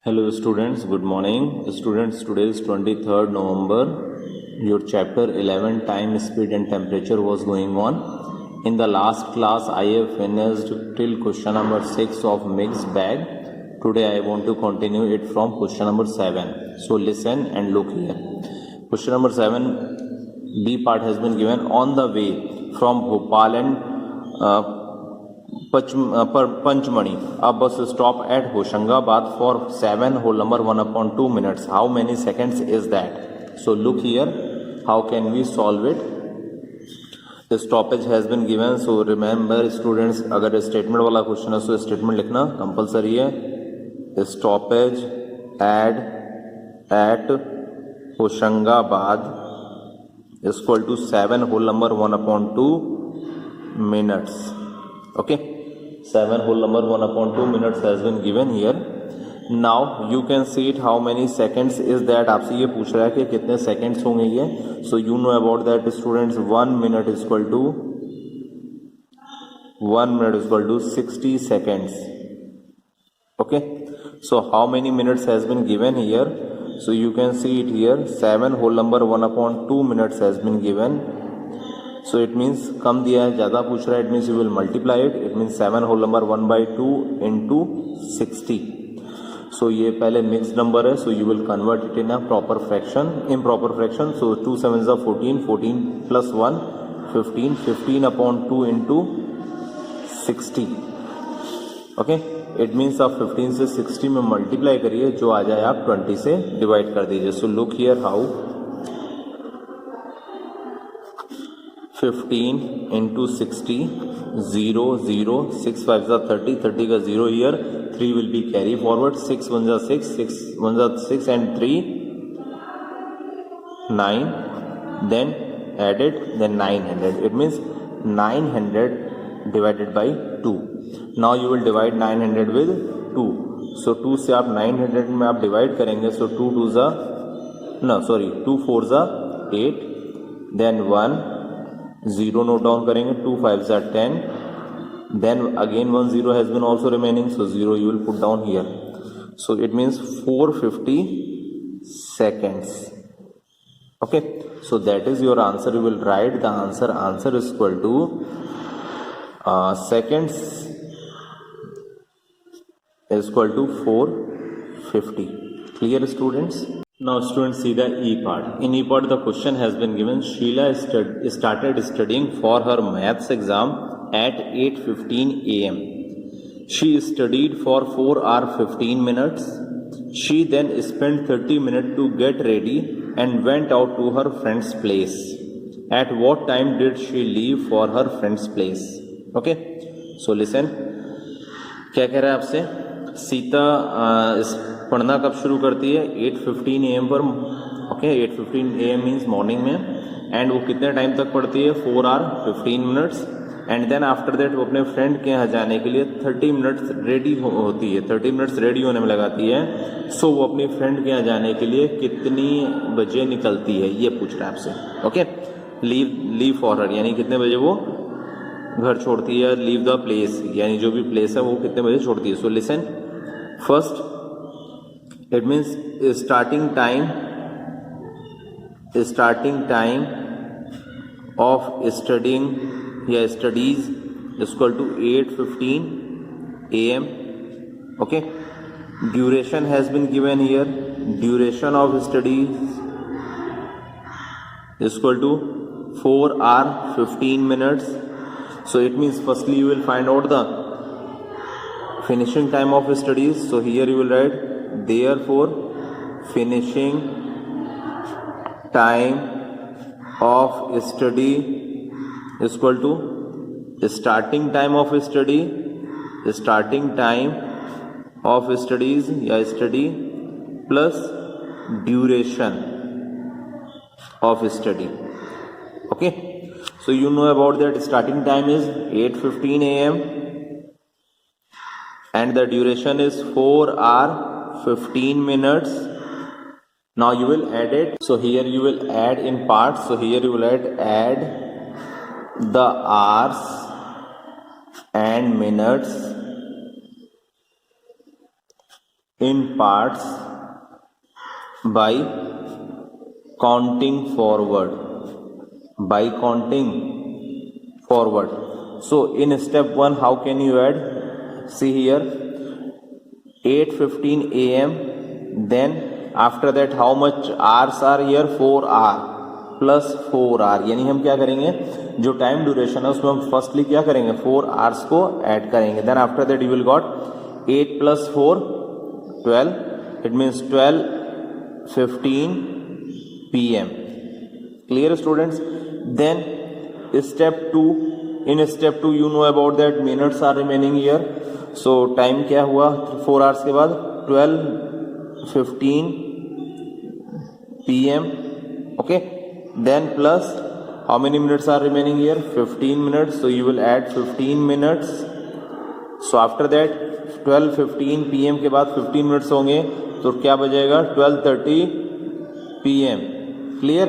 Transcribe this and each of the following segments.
Hello students, good morning. Students, today is 23rd November. Your chapter 11 time, speed and temperature was going on. In the last class, I have finished till question number 6 of mixed bag. Today I want to continue it from question number 7. So listen and look here. Question number 7, B part has been given. On the way from Bhopal and Panchmani, a bus stop at Hoshangabad for 7 whole number 1/2 minutes. How many seconds is that? So look here, how can we solve it? The stoppage has been given. So remember students, अगर statement वाला question है तो statement लिखना compulsory है. Stoppage at Hoshangabad is equal to 7 whole number 1/2 minutes. Okay, 7 whole number 1/2 minutes has been given here. Now you can see it, how many seconds is that. आपसे ये पूछ रहा है कि कितने seconds होंगे ये. So you know about that students. 1 minute is equal to 60 seconds. Okay, so how many minutes has been given here? So you can see it here, 7 whole number 1/2 minutes has been given. So it means कम दिया है, ज़्यादा पूछ रहा है, it means you will multiply it. It means 7 whole number 1/2 into 60. So ये पहले mixed number है, so you will convert it in a proper fraction, improper fraction. So 2 7s are 14, 14 plus 1 15, 15/2 into 60. Okay, it means आप 15 से 60 में multiply करिए, जो आ जाए आप 20 से divide कर दीजिए. So look here how 15 into 60, 0 0, 6 5s are 30, 30 का 0 here, 3 will be carry forward, 6 1s are 6, 6 1s are 6 and 3 9, then added, then 900. It means 900 divided by 2. Now you will divide 900 with 2. So 2 से आप 900 में आप divide करेंगे, so 2 4s are 8, then 1 0 note down करेंगे, 2 5s are 10, then again 1 0 has been also remaining, so 0 you will put down here. So it means 450 seconds. Okay, so that is your answer. You will write the answer. Answer is equal to seconds is equal to 450. Clear students? Now students, see the E part. In E part the question has been given. Sheila started studying for her maths exam at 8:15 a.m. She studied for 4 hours 15 minutes. She then spent 30 minutes to get ready and went out to her friend's place. At what time did she leave for her friend's place? Okay, so listen. क्या कह रहा है आपसे? सीता पढ़ना कब शुरू करती है? 8:15 AM पर. ओके, 8:15 AM मीन्स मॉर्निंग में. एंड वो कितने टाइम तक पढ़ती है? 4 hours 15 minutes. And then after that वो अपने फ्रेंड के यहाँ जाने के लिए 30 मिनट्स रेडी होती है, 30 मिनट्स रेडी होने में लगाती है. सो वो अपनी फ्रेंड के यहाँ जाने के लिए कितनी बजे निकलती है, ये पूछ रहा है आपसे. ओके, लीव फॉर हर यानी कितने बजे वो घर छोड़ती है. लीव द प्लेस यानी जो भी प्लेस है वो कितने बजे छोड़ती है. So listen, first it means starting time of studying studies is equal to 8:15 AM. Okay, duration has been given here. Duration of studies is equal to 4 hours 15 minutes. So it means firstly you will find out the finishing time of studies. So here you will write, therefore finishing time of study is equal to starting time of studies study plus duration of study. Okay, so you know about that. Starting time is 8:15 AM and the duration is 4 hours 15 minutes. Now you will add it. So here you will add in parts. So here you will add the hours and minutes in parts by counting forward. So in step 1, how can you add? See here, 8:15 a.m. Then after that how much hours are here? 4 hour plus 4 hour. यानी हम क्या करेंगे, जो time duration है उसमें हम firstly क्या करेंगे, 4 आवर्स को ऐड करेंगे. Then after that you will got 8 plus 4 12. It means 12:15 p.m. Clear students? Then step 2. In step 2 you know about that minutes are remaining here. So time क्या हुआ 4 hours के बाद? 12:15 p.m. Okay. Then plus how many minutes are remaining here? 15 minutes. So you will add 15 minutes. So after that 12:15 p.m. के बाद 15 minutes होंगे तो क्या बचेगा? 12:30 p.m. क्लियर?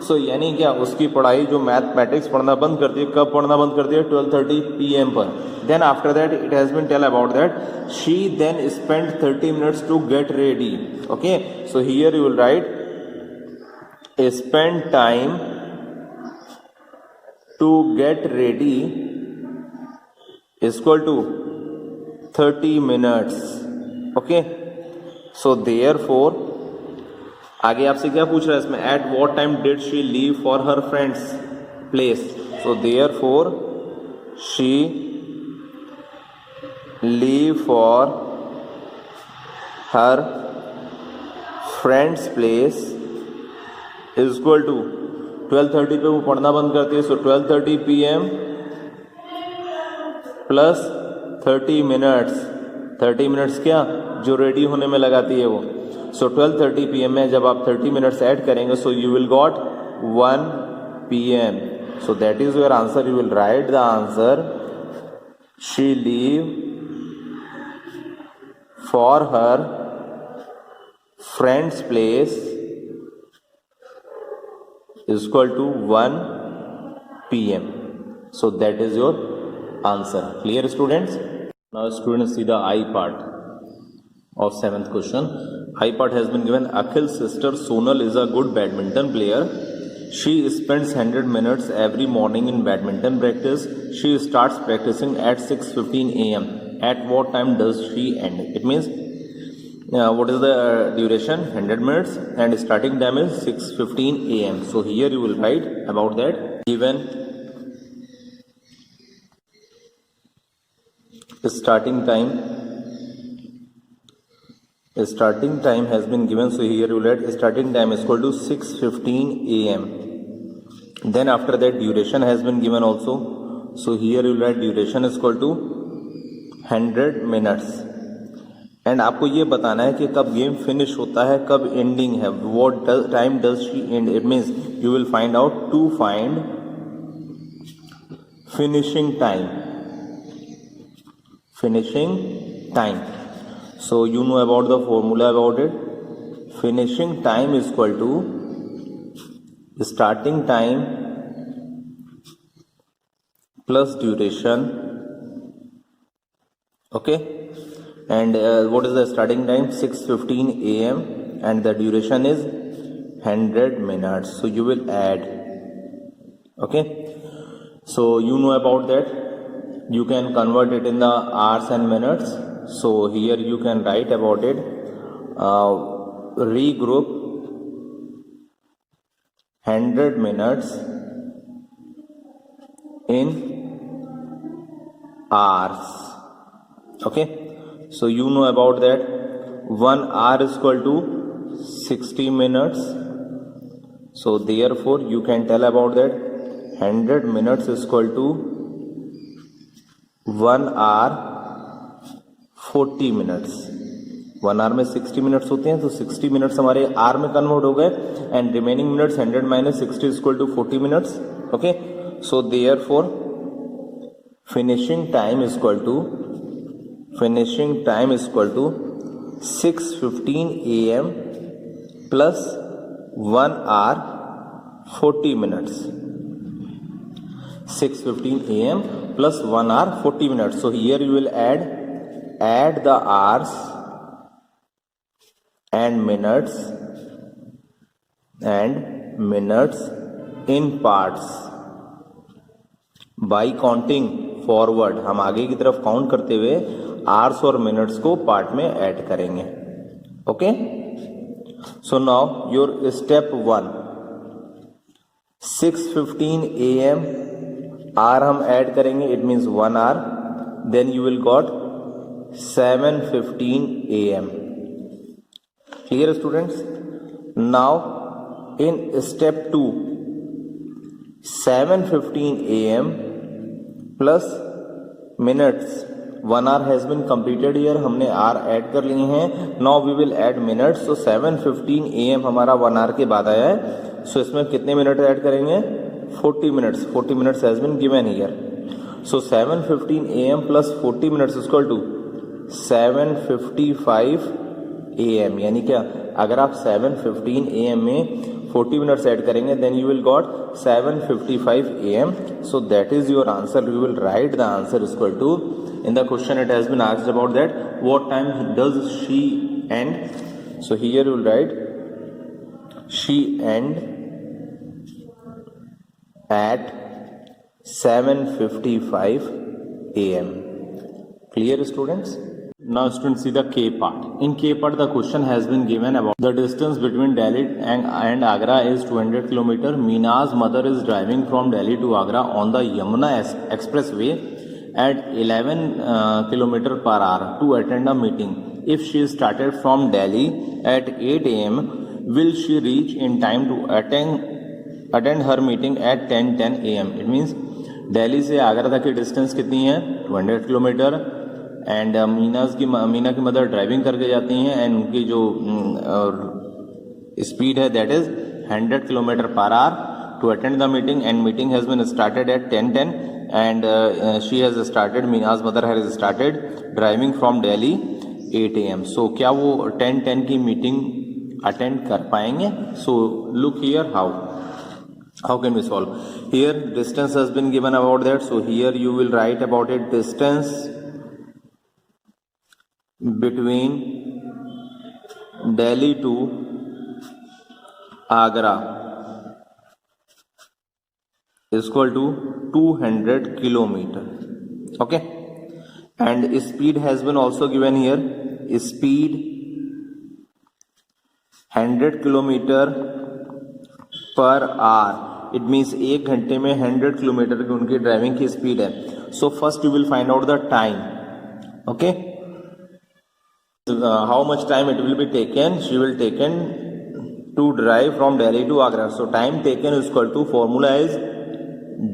सो यानी क्या, उसकी पढ़ाई जो मैथमेटिक्स पढ़ना बंद करती है, कब पढ़ना बंद करती है? 12:30 p.m. पर. Then after that it has been tell about that she then spend 30 minutes to get ready. Okay, so here you will write spend time to get ready equal to 30 minutes. Okay, so therefore आगे आपसे क्या पूछ रहा है इसमें? At what time did she leave for her friends place. So therefore she leave for her friends place is equal to 12:30 पे वो पढ़ना बंद करती है. सो 12:30 p.m. Plus 30 minutes. 30 minutes क्या, जो रेडी होने में लगाती है वो. सो 12:30 p.m. में जब आप 30 minutes ऐड करेंगे so you will got 1 p.m. So that is your answer. You will write the answer she leave for her friends place is equal to 1 p.m. So that is your answer. Clear students? Now students see the I part of 7th question. I part has been given. Akhil's sister Sonal is a good badminton player. She spends 100 minutes every morning in badminton practice. She starts practicing at 6:15 a.m. At what time does she end? It means what is the duration? 100 minutes and starting time is 6:15 a.m. So here you will write about that. Given starting time has been given, so here you will write starting time is equal to 6:15 a.m. Then after that duration has been given also, so here you will write duration is equal to 100 minutes. And आपको ये बताना है कि कब game finish होता है, कब ending है. What time does she end? It means you will find out to find finishing time. So you know about the formula about it. Finishing time is equal to starting time plus duration. Okay, and what is the starting time? 6:15 a.m. and the duration is 100 minutes. So you will add. Okay, so you know about that. You can convert it in the hours and minutes. So here you can write about it. Regroup 100 minutes in hours. Okay, so you know about that. 1 hour is equal to 60 minutes. So therefore you can tell about that 100 minutes is equal to 1 hour 40 minutes. 1 hour में 60 minutes होते हैं, तो 60 minutes हमारे hour में convert हो गए and remaining minutes 100 minus 60 is equal to 40 minutes. Okay, so therefore finishing time is equal to 6:15 a.m. plus 1 hour 40 minutes. 6:15 a.m. plus 1 hour 40 minutes. So here you will add the hours and minutes in parts by counting forward. हम आगे की तरफ count करते हुए hours और minutes को part में add करेंगे. Okay, so now your step 1, 6:15 AM hour हम ऐड करेंगे, it means 1 hour. Then you will got 7:15 AM. Clear students? Now in step 2, 7:15 AM plus minutes, 1 hour has been completed here, हमने hour add कर लिए हैं. Now we will add minutes. So 7:15 AM हमारा 1 hour के बाद आया है. सो इसमें कितने मिनट ऐड करेंगे? 40 minutes. 40 minutes has been given here. So 7:15 AM plus 40 minutes is equal to 7:55 AM. यानी क्या, अगर आप 7:15 AM में 40 minutes ऐड करेंगे then you will got 7:55 AM. So that is your answer. You will write the answer is equal to, in the question it has been asked about that what time does she end. So here you will write she end at 7:55 AM. Clear students? Now students see the K part. In K part the question has been given about the distance between Delhi and Agra is 200 km. Meena's mother is driving from Delhi to Agra on the Yamuna Expressway at 11 km per hour to attend a meeting. If she started from Delhi at 8 AM, will she reach in time to attend her meeting at 10:10 AM. It means Delhi से आगरा तक की distance कितनी है? 200 kilometre. And Meena की mother driving करके जाती हैं and उनकी जो स्पीड है that is 100 kilometre per hour to attend the meeting. And meeting has been started at 10:10 and she has started, Meena's mother has started driving from Delhi 8 AM. So क्या वो 10:10 की मीटिंग अटेंड कर पाएंगे? So look here how can we solve. Here distance has been given about that, so here you will write about it, distance between Delhi to Agra is equal to 200 kilometer. Okay, and speed has been also given here, speed 100 kilometer per hour. It means 1 घंटे में 100 kilometre की उनकी driving की speed है. So first you will find out the time. Okay, how much time it will be taken, she will taken to drive from Delhi to Agra. So time taken is equal to, formula is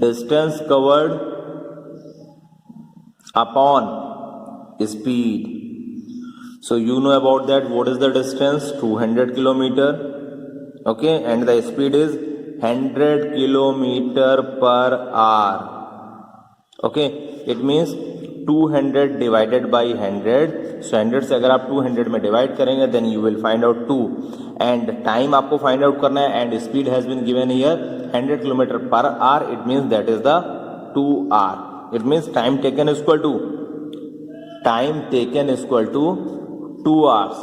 distance covered upon speed. So you know about that, what is the distance? 200 kilometre. Okay, and the speed is 100 kilometer per hour. Okay, it means 200 divided by 100. So 100 से अगर आप 200 में divide करेंगे then you will find out 2. And time आपको find out करना है and speed has been given here 100 kilometer per hour. It means that is the 2 hour. It means time taken is equal to 2 hours.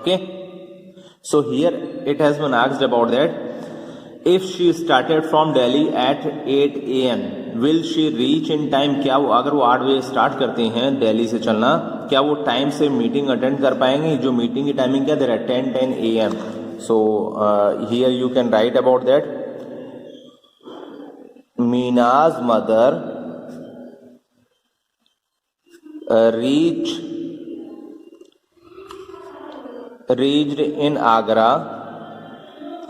Okay. So here it has been asked about that if she started from Delhi at 8 AM, will she reach in time? क्या वो अगर वो 8 बजे start करते हैं दिल्ली से चलना, क्या वो टाइम से मीटिंग अटेंड कर पाएंगे? जो मीटिंग की टाइमिंग क्या दे रहा है? 10:10 AM. So here you can write about that. Meena's mother reached in Agra,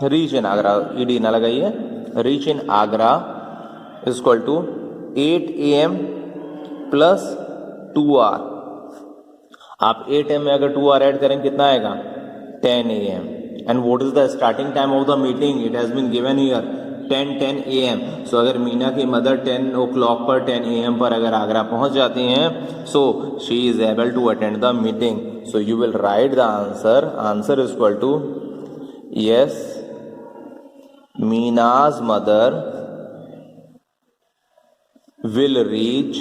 ed ना लगाइए, reach in Agra is equal to 8 AM plus 2 hour. आप 8 AM में अगर 2 hour ऐड करें कितना आएगा? 10 AM. And what is the starting time of the meeting? It has been given here 10:10 AM. So अगर मीना की मदर 10 o'clock पर 10 AM पर अगर आगरा पहुंच जाती हैं, so she is able to attend the meeting. So you will write the answer. Answer is equal to, yes, Meena's mother will reach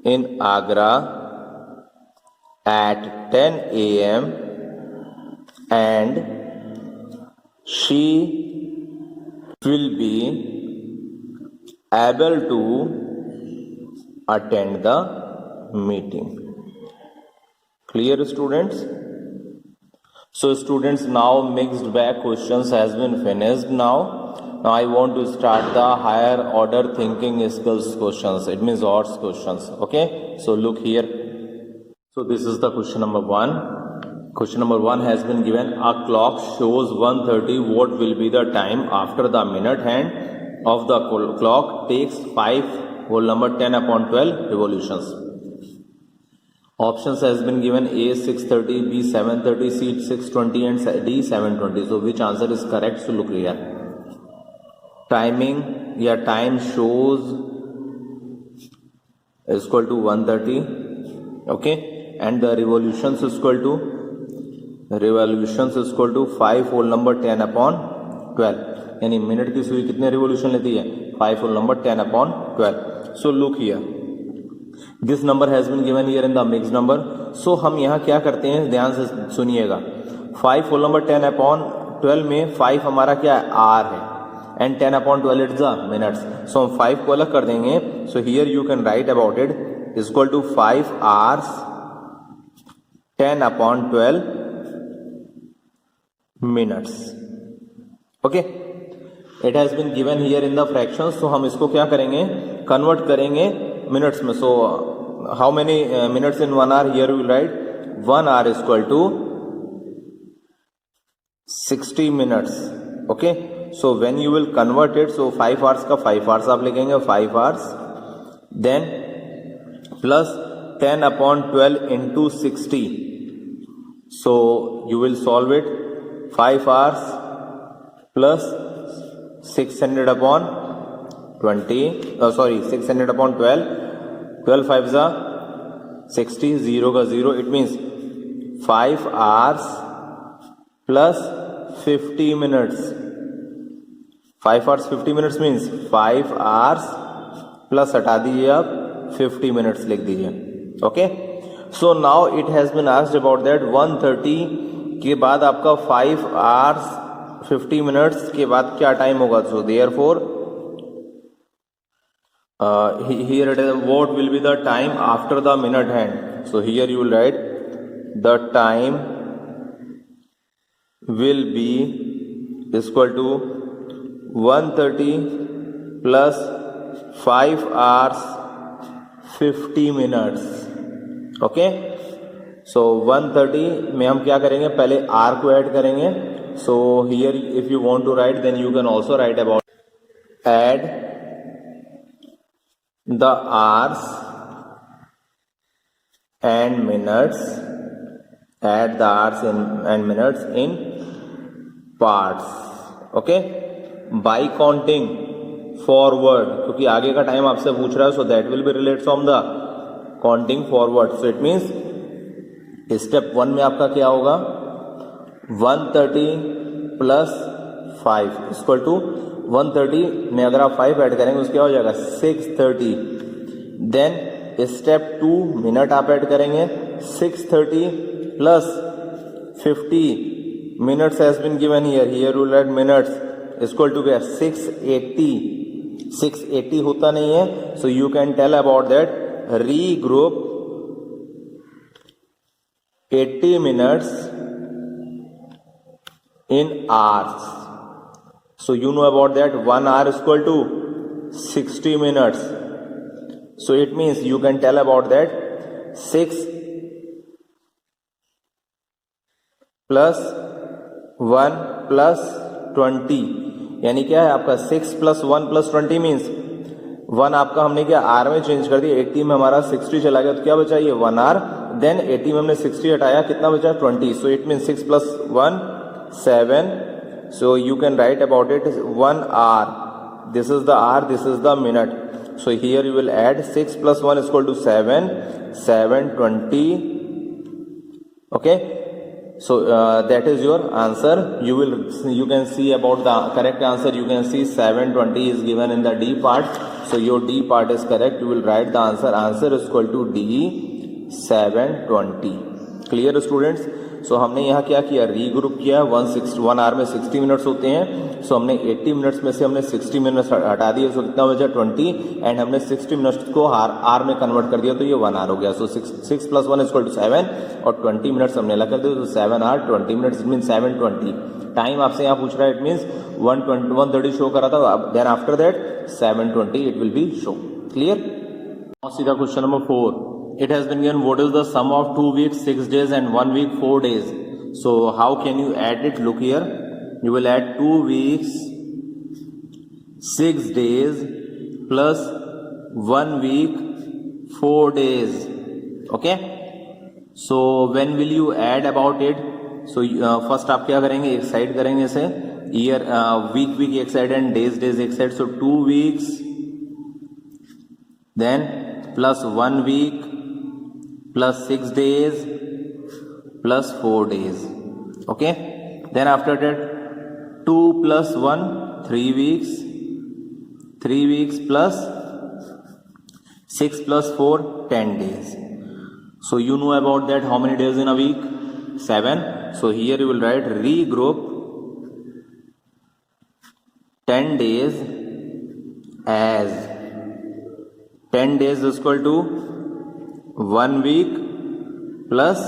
in Agra at 10 a.m. and she will be able to attend the meeting. Clear, students? So students, now mixed bag questions has been finished. Now I want to start the higher order thinking skills questions. It means odds questions. Okay, so look here. So this is the question number 1. Question number 1 has been given. A clock shows 1:30. What will be the time after the minute hand of the clock takes 5 whole number 10 upon 12 revolutions? Options has been given. A 6:30, B 7:30, C 6:20 and D 7:20. So which answer is correct? So look here. Timing या time shows is equal to 1:30. Okay, and the revolutions is equal to 5 whole number 10 upon 12. यानी minute की सुई कितने revolution लेती है? 5 whole number 10 upon 12. So look here. This number has been given here in the mixed number. So हम यहाँ क्या करते हैं, ध्यान से सुनिएगा. 5 whole number 10 upon 12 में 5 हमारा क्या है? R है, and 10 upon 12 it's the minutes. So हम 5 को अलग कर देंगे. So here you can write about it is equal to 5 hours 10 upon 12 minutes. Okay, it has been given here in the fractions. So हम इसको क्या करेंगे? कन्वर्ट करेंगे मिनट्स में. So how many minutes in 1 hour? Here we will write 1 hour is equal to 60 minutes. Okay, so when you will convert it, so 5 hours का 5 hours आप लिखेंगे, 5 hours then plus 10 upon 12 into 60. So you will solve it. 5 hours plus 600 upon 600 upon 12. 12 5s are 60, 0 का 0. It means 5 hours plus 50 minutes. 5 hours 50 minutes means 5 hours plus हटा दीजिए आप 50 minutes लिख दीजिए. Okay, so now it has been asked about that 1:30 के बाद आपका 5 hours 50 minutes के बाद क्या टाइम होगा? So therefore here it is, what will be the time after the minute hand? So here you will write the time will be is equal to 1:30 plus 5 hours 50 minutes. Okay, so 1:30 में हम क्या करेंगे? पहले R को add करेंगे. So here if you want to write, then you can also write about add the hours and minutes, add the hours and minutes in parts. Okay, by counting forward, क्योंकि आगे का time आपसे पूछ रहा है, so that will be related from the counting forward. So it means step 1 में आपका क्या होगा? 1:30 plus 5 is equal to 1:30 में अगर आप 5 ऐड करेंगे उसका क्या हो जाएगा? 6:30. देन स्टेप 2 मिनट आप ऐड करेंगे. 6:30 plus 50 minutes has been given here. Here you will add minutes is equal to 680. 680 होता नहीं है. So you can tell about that. Regroup 80 minutes in hours. So you know about that. 1 hour is equal to 60 minutes. So it means you can tell about that 6 plus 1 plus 20. यानी क्या है आपका 6 plus 1 plus 20 means 1 आपका हमने क्या are में change कर दिया. 80 में हमारा 60 चला गया तो क्या बचा? ये 1 hour. देन 80 में हमने 60 हटाया, कितना बचा? 20. So it means 6 plus 1 7. So you can write about it 1 hour. This is the hour, this is the minute. So here you will add 6 plus 1 is equal to 7. 7 20. Okay. So that is your answer. You can see about the correct answer. You can see 720 is given in the D part. So your D part is correct. You will write the answer. Answer is equal to D 720. Clear students? सो हमने यहाँ क्या किया, regroup किया. 1 our में 60 minutes होते हैं. सो हमने 80 minutes में से हमने 60 मिनट्स हटा दिए. सो कितना बचा 20 एंड हमने 60 मिनट्स को आर में कन्वर्ट कर दिया तो ये 1 आवर हो गया. सो 6 + 1 = 7 और 20 मिनट्स हमने लगा दिया. तो 7 hour 20 minutes it mean 720. Time आपसे यहाँ पूछ रहा है, इट मीन्स 130 शो करा था. Then after that 720 it will be show. Clear? सीधा question number 4. It has been given what is the sum of 2 weeks 6 days and 1 week 4 days. So how can you add it? Look here. You will add 2 weeks 6 days plus 1 week 4 days. Okay. So when will you add about it? So first आप क्या करेंगे, एक side करेंगे इसे. Year week एक side and days एक side. So 2 weeks then plus 1 week plus 6 days plus 4 days. Okay. Then after that 2 plus 1 3 weeks. 3 weeks plus 6 plus 4 10 days. So you know about that how many days in a week? 7. So here you will write regroup 10 days as 10 days is equal to 1 week plus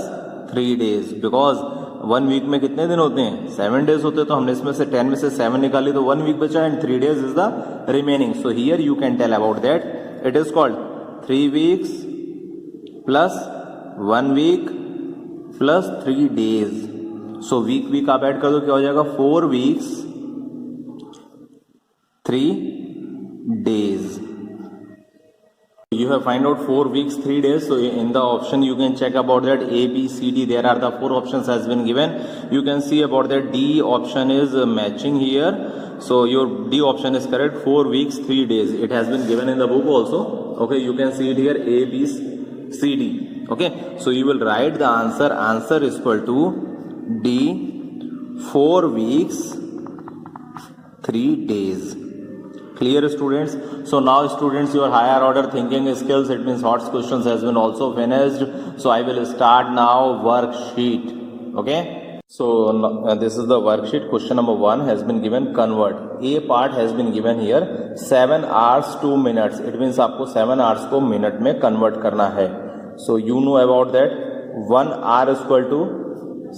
3 days. Because 1 week में कितने दिन होते हैं? 7 days होते हैं. तो हमने इसमें से 10 में से 7 निकाली तो 1 week बचा and 3 days is the remaining. So here you can tell about that. It is called 3 weeks plus 1 week plus 3 days. सो वीक आप ऐड कर दो, क्या हो जाएगा? 4 weeks 3 days. You have find out 4 weeks 3 days. So in the option you can check about that A, B, C, D. There are the 4 options has been given. You can see about that D option is matching here. So your D option is correct. 4 weeks 3 days. It has been given in the book also. Okay, you can see it here A, B, C, D. Okay, so you will write the answer. Answer is equal to D 4 weeks 3 days. Clear students? So now students, your higher order thinking skills, it means HOTS questions has been also finished. So I will start now worksheet. Okay. So this is the worksheet. Question number 1 has been given convert. A part has been given here 7 hours 2 minutes. It means आपको 7 hours को minute में convert करना है. So you know about that. 1 hour is equal to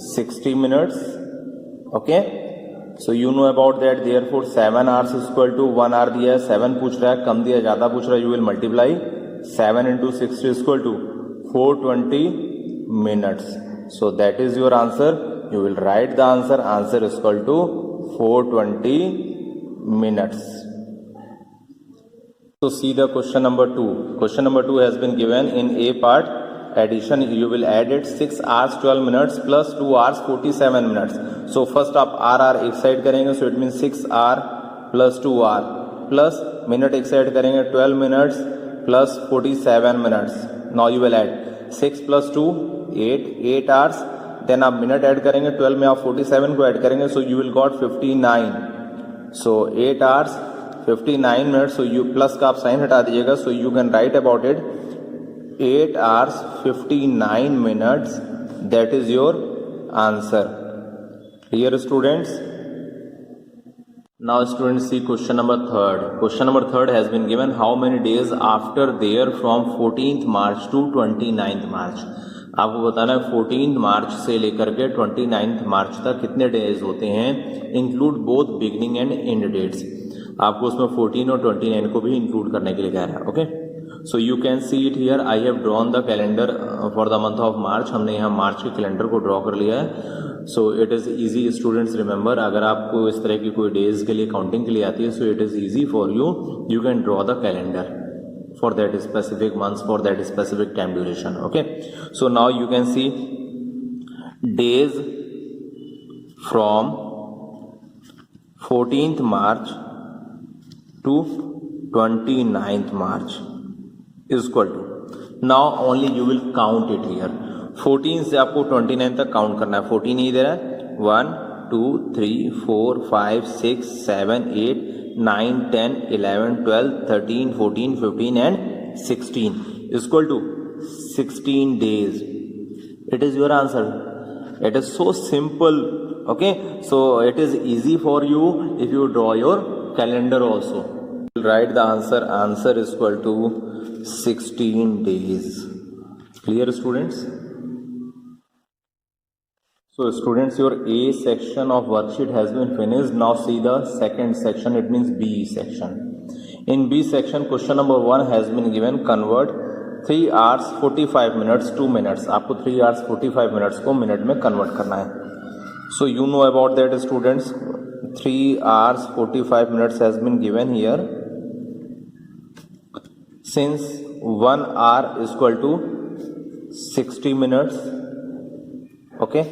60 minutes. Okay. So you know about that. Therefore 7 hours is equal to 1 hour दिया है, 7 पूछ रहा है, कम दिया ज़्यादा पूछ रहा है. You will multiply 7 into 60 is equal to 420 minutes. So that is your answer. You will write the answer. Answer is equal to 420 minutes. So see the question number 2. Question number 2 has been given in A part. Addition, you will add it 6 hours 12 minutes plus 2 hours 47 minutes. So first आप R एक side करेंगे. So it means 6 hour plus 2 hour plus minute एक side करेंगे 12 minutes plus 47 minutes. Now you will add 6 plus 2 8 hours. Then आप minute add करेंगे, 12 में आप 47 को ऐड करेंगे. So you will got 59. So 8 hours 59 minutes. So you plus का आप साइन हटा दीजिएगा. So you can write about it 8 hours 59 minutes. That is your answer. Clear students? Now students see question number 3. Question number 3 has been given how many days after there from 14th March to 29th March. आपको बताना है 14 मार्च से लेकर के 29 मार्च तक कितने days होते हैं. Include both beginning and end dates. आपको उसमें 14 और 29 को भी इंक्लूड करने के लिए कह रहा है. Okay. So you can see it here. I have drawn the calendar for the month of March. हमने यहाँ मार्च के कैलेंडर को ड्रॉ कर लिया है. So it is easy students. Remember, अगर आपको इस तरह की कोई डेज के लिए काउंटिंग के लिए आती है, so it is easy for you. You can draw the calendar for that specific months, for that specific time duration. Okay. So now you can see days from 14th March to 29th March is equal to. Now only you will count it here. 14 से आपको 29 तक count करना है. 14 ही दे रहा है. 1 2 3 4 5 6 7 8 9 10 11 12 13 14 15 and 16 equal to 16 days. It is your answer. It is so simple. Okay, so it is easy for you if you draw your calendar also. Write the answer. Answer is equal to 16 days. Clear, students? So students, your A section of worksheet has been finished. Now see the second section, it means B section. In B section, question number 1 has been given. Convert 3 hours 45 minutes to minutes. आपको 3 hours 45 minutes को minute में convert करना है. So you know about that, students. 3 hours 45 minutes has been given here. Since 1 hour is equal to 60 minutes, okay,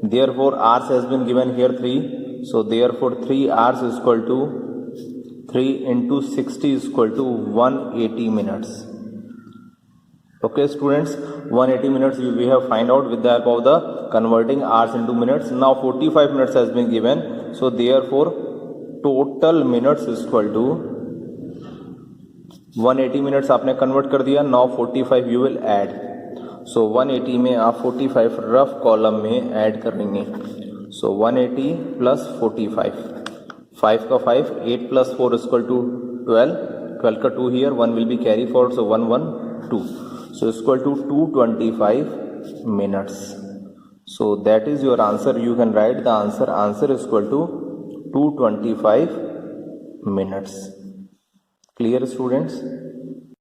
therefore hours has been given here 3, so therefore 3 hours is equal to 3 into 60 is equal to 180 minutes. Okay, students, 180 minutes we have find out with the help of the converting hours into minutes. Now 45 minutes has been given, so therefore total minutes is equal to 180 minutes आपने convert कर दिया. Now 45 you will add. So 180 में आप 45 rough column में add करेंगे. So 180 plus 45, 5 का 5, 8 plus 4 is equal to 12, 12 का 2 here, 1 will be carry forward, so 1 1 2, so is equal to 225 minutes. So that is your answer. You can write the answer. Answer is equal to 225 minutes. Clear, students?